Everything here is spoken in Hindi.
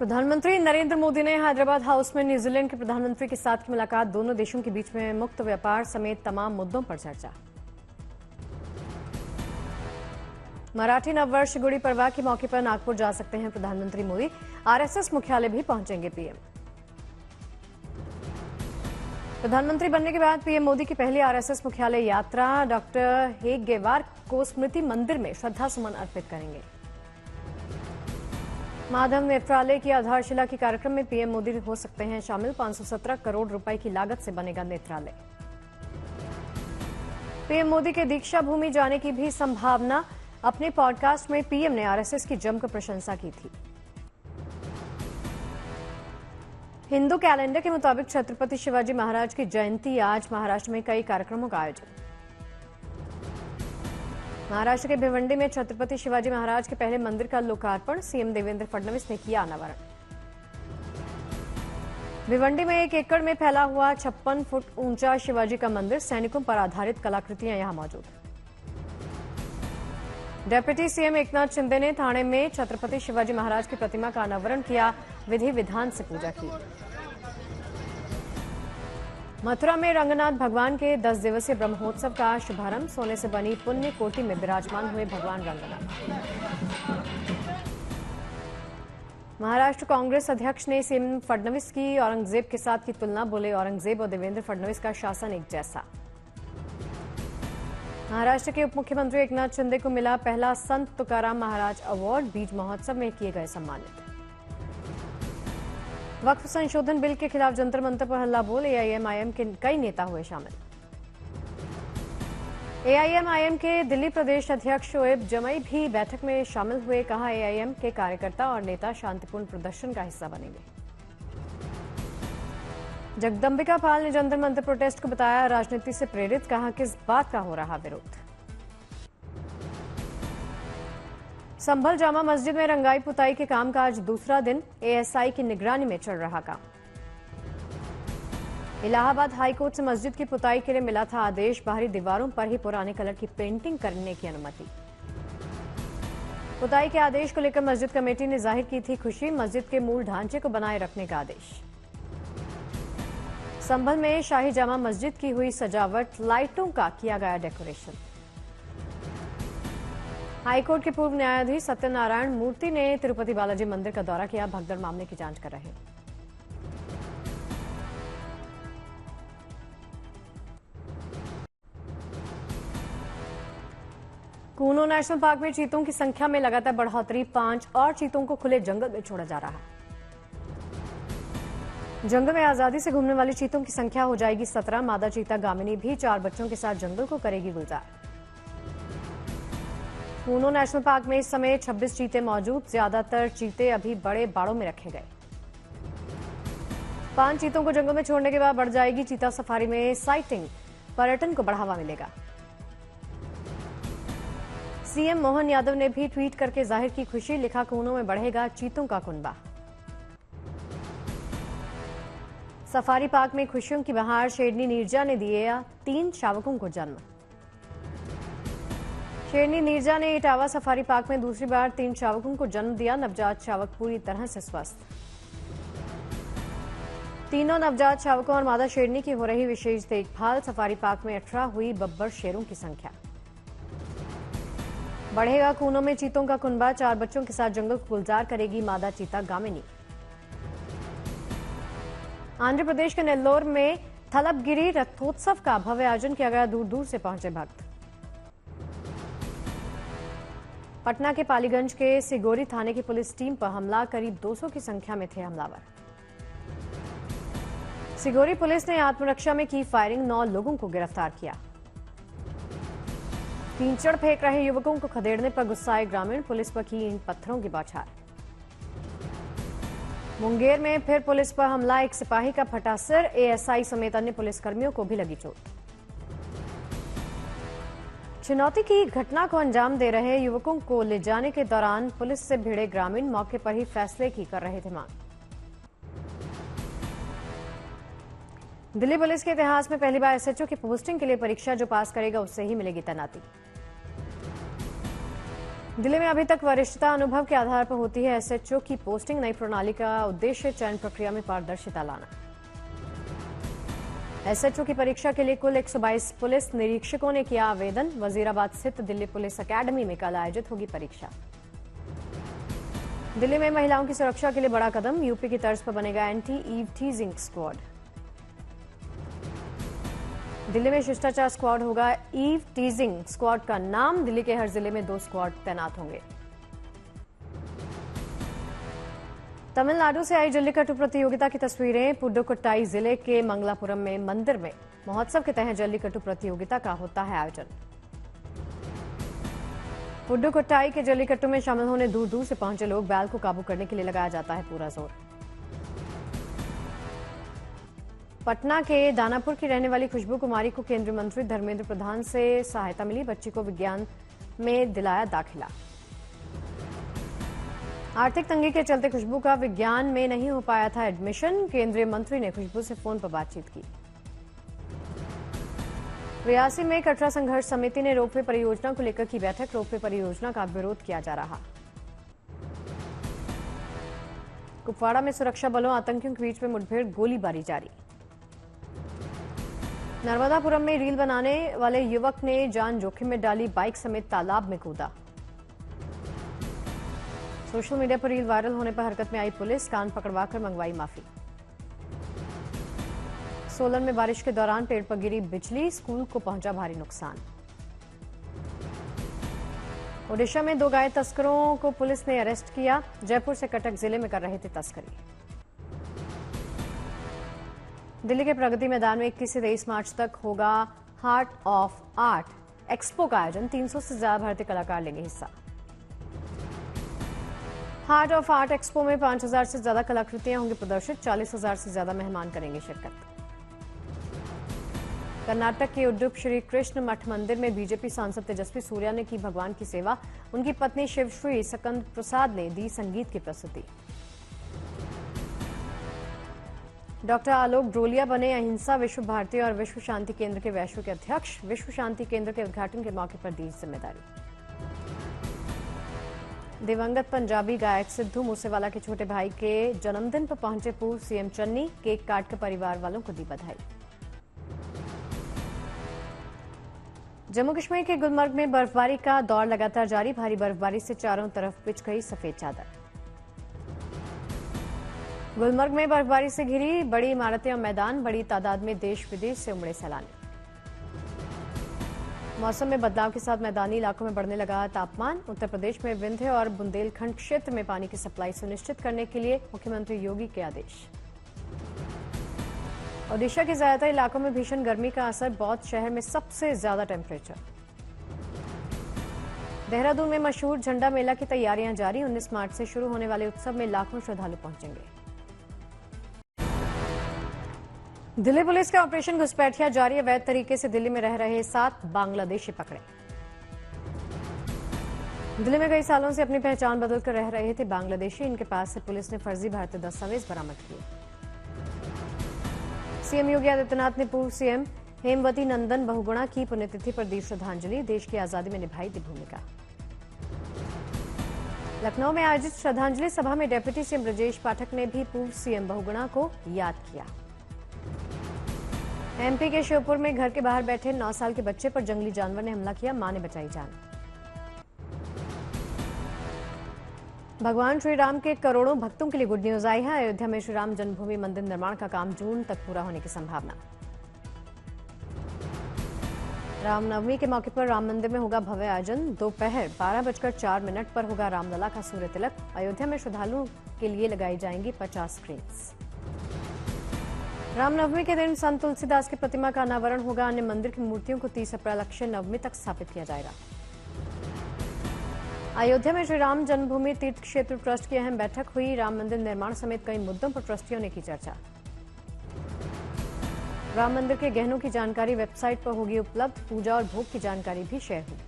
प्रधानमंत्री नरेंद्र मोदी ने हैदराबाद हाउस में न्यूजीलैंड के प्रधानमंत्री के साथ की मुलाकात। दोनों देशों के बीच में मुक्त व्यापार समेत तमाम मुद्दों पर चर्चा। मराठी नववर्ष गुड़ी पड़वा के मौके पर नागपुर जा सकते हैं प्रधानमंत्री मोदी। आरएसएस मुख्यालय भी पहुंचेंगे पीएम। प्रधानमंत्री बनने के बाद पीएम मोदी की पहली आरएसएस मुख्यालय यात्रा। डॉक्टर हेगगेवार को स्मृति मंदिर में श्रद्धासुमन अर्पित करेंगे। माधव नेत्रालय की आधारशिला के कार्यक्रम में पीएम मोदी हो सकते हैं शामिल। 517 करोड़ रुपए की लागत से बनेगा नेत्रालय। पीएम मोदी के दीक्षा भूमि जाने की भी संभावना। अपने पॉडकास्ट में पीएम ने आरएसएस की जमकर प्रशंसा की थी। हिंदू कैलेंडर के मुताबिक छत्रपति शिवाजी महाराज की जयंती आज। महाराष्ट्र में कई कार्यक्रमों का आयोजन। महाराष्ट्र के भिवंडी में छत्रपति शिवाजी महाराज के पहले मंदिर का लोकार्पण। सीएम देवेंद्र फडणवीस ने किया अनावरण। भिवंडी में 1 एकड़ में फैला हुआ 56 फुट ऊंचा शिवाजी का मंदिर। सैनिकों पर आधारित कलाकृतियां यहां मौजूद। डेप्यूटी सीएम एकनाथ शिंदे ने थाने में छत्रपति शिवाजी महाराज की प्रतिमा का अनावरण किया। विधि विधान से पूजा की। मथुरा में रंगनाथ भगवान के 10 दिवसीय ब्रह्मोत्सव का शुभारंभ। सोने से बनी पुण्य कोटि में विराजमान हुए भगवान रंगनाथ। महाराष्ट्र कांग्रेस अध्यक्ष ने सीएम फडणवीस की औरंगजेब के साथ की तुलना। बोले औरंगजेब और देवेंद्र फडणवीस का शासन एक जैसा। महाराष्ट्र के उप मुख्यमंत्री एकनाथ शिंदे को मिला पहला संत तुकाराम महाराज अवार्ड। बीज महोत्सव में किए गए सम्मानित। वक्फ संशोधन बिल के खिलाफ जंतर मंतर पर हल्ला बोल। एआईएमआईएम के कई नेता हुए शामिल। एआईएमआईएम के दिल्ली प्रदेश अध्यक्ष शोएब जमई भी बैठक में शामिल हुए। कहा एआईएम के कार्यकर्ता और नेता शांतिपूर्ण प्रदर्शन का हिस्सा बनेंगे। जगदंबिका पाल ने जंतर मंतर प्रोटेस्ट को बताया राजनीति से प्रेरित। कहा किस बात का हो रहा विरोध। संभल जामा मस्जिद में रंगाई पुताई के काम का आज दूसरा दिन। एएसआई की निगरानी में चल रहा काम। इलाहाबाद हाईकोर्ट से मस्जिद की पुताई के लिए मिला था आदेश। बाहरी दीवारों पर ही पुराने कलर की पेंटिंग करने की अनुमति। पुताई के आदेश को लेकर मस्जिद कमेटी ने जाहिर की थी खुशी। मस्जिद के मूल ढांचे को बनाए रखने का आदेश। संभल में शाही जामा मस्जिद की हुई सजावट। लाइटों का किया गया डेकोरेशन। हाईकोर्ट के पूर्व न्यायाधीश सत्यनारायण मूर्ति ने तिरुपति बालाजी मंदिर का दौरा किया। भगदड़ मामले की जांच कर रहे हैं। कूनो नेशनल पार्क में चीतों की संख्या में लगातार बढ़ोतरी। 5 और चीतों को खुले जंगल में छोड़ा जा रहा है। जंगल में आजादी से घूमने वाली चीतों की संख्या हो जाएगी 17। मादा चीता गामिनी भी 4 बच्चों के साथ जंगल को करेगी गुलजार। कूनो नेशनल पार्क में इस समय 26 चीते मौजूद। ज्यादातर चीते अभी बड़े बाड़ों में रखे गए। 5 चीतों को जंगल में छोड़ने के बाद बढ़ जाएगी चीता सफारी में साइटिंग। पर्यटन को बढ़ावा मिलेगा। सीएम मोहन यादव ने भी ट्वीट करके जाहिर की खुशी। लिखा कूनो में बढ़ेगा चीतों का कुनबा। सफारी पार्क में खुशियों की बहार। शेरनी नीरजा ने दिए 3 शावकों को जन्म। शेरनी नीरजा ने इटावा सफारी पार्क में दूसरी बार 3 शावकों को जन्म दिया। नवजात शावक पूरी तरह से स्वस्थ। तीनों नवजात शावकों और मादा शेरनी की हो रही विशेष देखभाल। सफारी पार्क में 18 हुई बब्बर शेरों की संख्या। बढ़ेगा कूनो में चीतों का कुनबा। 4 बच्चों के साथ जंगल को गुलजार करेगी मादा चीता गामिनी। आंध्र प्रदेश के नेल्लोर में थलबगिरी रथोत्सव का भव्य आयोजन किया गया। दूर दूर से पहुंचे भक्त। पटना के पालीगंज के सिगोरी थाने की पुलिस टीम पर हमला। करीब 200 की संख्या में थे हमलावर। सिगोरी पुलिस ने आत्मरक्षा में की फायरिंग। 9 लोगों को गिरफ्तार किया। कीचड़ फेंक रहे युवकों को खदेड़ने पर गुस्साए ग्रामीण। पुलिस पर की ईंट पत्थरों की बौछार। मुंगेर में फिर पुलिस पर हमला। एक सिपाही का फटा सिर। एएसआई समेत अन्य पुलिसकर्मियों को भी लगी चोट। चुनौती की घटना को अंजाम दे रहे युवकों को ले जाने के दौरान पुलिस से भिड़े ग्रामीण। मौके पर ही फैसले की कर रहे थे मांग। दिल्ली पुलिस के इतिहास में पहली बार एसएचओ की पोस्टिंग के लिए परीक्षा। जो पास करेगा उससे ही मिलेगी तैनाती। दिल्ली में अभी तक वरिष्ठता अनुभव के आधार पर होती है एसएचओ की पोस्टिंग। नई प्रणाली का उद्देश्य चयन प्रक्रिया में पारदर्शिता लाना। एसएचओ की परीक्षा के लिए कुल 122 पुलिस निरीक्षकों ने किया आवेदन। वजीराबाद स्थित दिल्ली पुलिस अकेडमी में कल आयोजित होगी परीक्षा। दिल्ली में महिलाओं की सुरक्षा के लिए बड़ा कदम। यूपी की तर्ज पर बनेगा anti eve teasing squad. Delhi में शिष्टाचार स्क्वाड होगा ईव टीजिंग स्क्वाड का नाम। दिल्ली के हर जिले में 2 स्क्वाड तैनात होंगे। तमिलनाडु से आई जल्लीकट्टू प्रतियोगिता की तस्वीरें। पुडुकोट्टाई जिले के मंगलापुरम में मंदिर में महोत्सव के तहत जल्लीकट्टू प्रतियोगिता का होता है आयोजन। पुडुकोट्टाई के जल्लीकट्टू में शामिल होने दूर दूर से पहुंचे लोग। बैल को काबू करने के लिए लगाया जाता है पूरा जोर। पटना के दानापुर की रहने वाली खुशबू कुमारी को केंद्रीय मंत्री धर्मेंद्र प्रधान से सहायता मिली। बच्ची को विज्ञान में दिलाया दाखिला। आर्थिक तंगी के चलते खुशबू का विज्ञान में नहीं हो पाया था एडमिशन। केंद्रीय मंत्री ने खुशबू से फोन पर बातचीत की। रियासी में कटरा संघर्ष समिति ने रोपवे परियोजना को लेकर की बैठक। रोपवे परियोजना का विरोध किया जा रहा। कुपवाड़ा में सुरक्षा बलों आतंकियों के बीच में मुठभेड़, गोलीबारी जारी। नर्मदापुरम में रील बनाने वाले युवक ने जान जोखिम में डाली। बाइक समेत तालाब में कूदा। सोशल मीडिया पर रील वायरल होने पर हरकत में आई पुलिस। कान पकड़वाकर मंगवाई माफी। सोलन में बारिश के दौरान पेड़ पर गिरी बिजली। स्कूल को पहुंचा भारी नुकसान। ओडिशा में 2 गाय तस्करों को पुलिस ने अरेस्ट किया। जयपुर से कटक जिले में कर रहे थे तस्करी। दिल्ली के प्रगति मैदान में 21 से 23 मार्च तक होगा हार्ट ऑफ आर्ट एक्सपो का आयोजन। 300 से ज्यादा भारतीय कलाकार लेंगे हिस्सा। हार्ट ऑफ आर्ट एक्सपो में 5000 से ज्यादा कलाकृतियां होंगी प्रदर्शित। 40,000 से ज्यादा मेहमान करेंगे शिरकत। कर्नाटक के उडुप श्री कृष्ण मठ मंदिर में बीजेपी सांसद तेजस्वी सूर्या ने की भगवान की सेवा। उनकी पत्नी शिवश्री सकंद प्रसाद ने दी संगीत की प्रस्तुति। डॉक्टर आलोक ड्रोलिया बने अहिंसा विश्व भारती और विश्व शांति केंद्र के वैश्विक अध्यक्ष। विश्व शांति केंद्र के उद्घाटन के मौके पर दी जिम्मेदारी। दिवंगत पंजाबी गायक सिद्धू मूसेवाला के छोटे भाई के जन्मदिन पर पहुंचे पूर्व सीएम चन्नी। केक काटकर परिवार वालों को दी बधाई। जम्मू कश्मीर के गुलमर्ग में बर्फबारी का दौर लगातार जारी। भारी बर्फबारी से चारों तरफ बिछ गई सफेद चादर। गुलमर्ग में बर्फबारी से घिरी बड़ी इमारतें और मैदान। बड़ी तादाद में देश विदेश से उमड़े सैलानी। मौसम में बदलाव के साथ मैदानी इलाकों में बढ़ने लगा तापमान। उत्तर प्रदेश में विंध्य और बुंदेलखंड क्षेत्र में पानी की सप्लाई सुनिश्चित करने के लिए मुख्यमंत्री योगी के आदेश। ओडिशा के ज्यादातर इलाकों में भीषण गर्मी का असर। बौद्ध शहर में सबसे ज्यादा टेम्परेचर। देहरादून में मशहूर झंडा मेला की तैयारियां जारी। 19 मार्च से शुरू होने वाले उत्सव में लाखों श्रद्धालु पहुंचेंगे। दिल्ली पुलिस का ऑपरेशन घुसपैठिया जारी। अवैध तरीके से दिल्ली में रह रहे 7 बांग्लादेशी पकड़े। दिल्ली में कई सालों से अपनी पहचान बदलकर रह रहे थे बांग्लादेशी। इनके पास से पुलिस ने फर्जी भारतीय दस्तावेज बरामद किए। सीएम योगी आदित्यनाथ ने पूर्व सीएम हेमवती नंदन बहुगुणा की पुण्यतिथि पर दी श्रद्धांजलि। देश की आजादी में निभाई थी भूमिका। लखनऊ में आयोजित श्रद्धांजलि सभा में डेप्यूटी सीएम ब्रजेश पाठक ने भी पूर्व सीएम बहुगुणा को याद किया। एमपी के श्योपुर में घर के बाहर बैठे 9 साल के बच्चे पर जंगली जानवर ने हमला किया। मां ने बचाई जान। भगवान श्री राम के करोड़ों भक्तों के लिए गुड न्यूज आई है। अयोध्या में श्री राम जन्मभूमि मंदिर निर्माण का काम जून तक पूरा होने की संभावना। रामनवमी के मौके पर राम मंदिर में होगा भव्य आयोजन। दोपहर 12:04 पर होगा रामलला का सूर्य तिलक। अयोध्या में श्रद्धालुओं के लिए लगाई जाएंगी 50 स्क्रीन्स। रामनवमी के दिन संत तुलसीदास की प्रतिमा का अनावरण होगा। अन्य मंदिर की मूर्तियों को 30 अप्रैल अक्षय नवमी तक स्थापित किया जाएगा। अयोध्या में श्री राम जन्मभूमि तीर्थ क्षेत्र ट्रस्ट की अहम बैठक हुई। राम मंदिर निर्माण समेत कई मुद्दों पर ट्रस्टियों ने की चर्चा। राम मंदिर के गहनों की जानकारी वेबसाइट पर होगी उपलब्ध। पूजा और भोग की जानकारी भी शेयर होगी।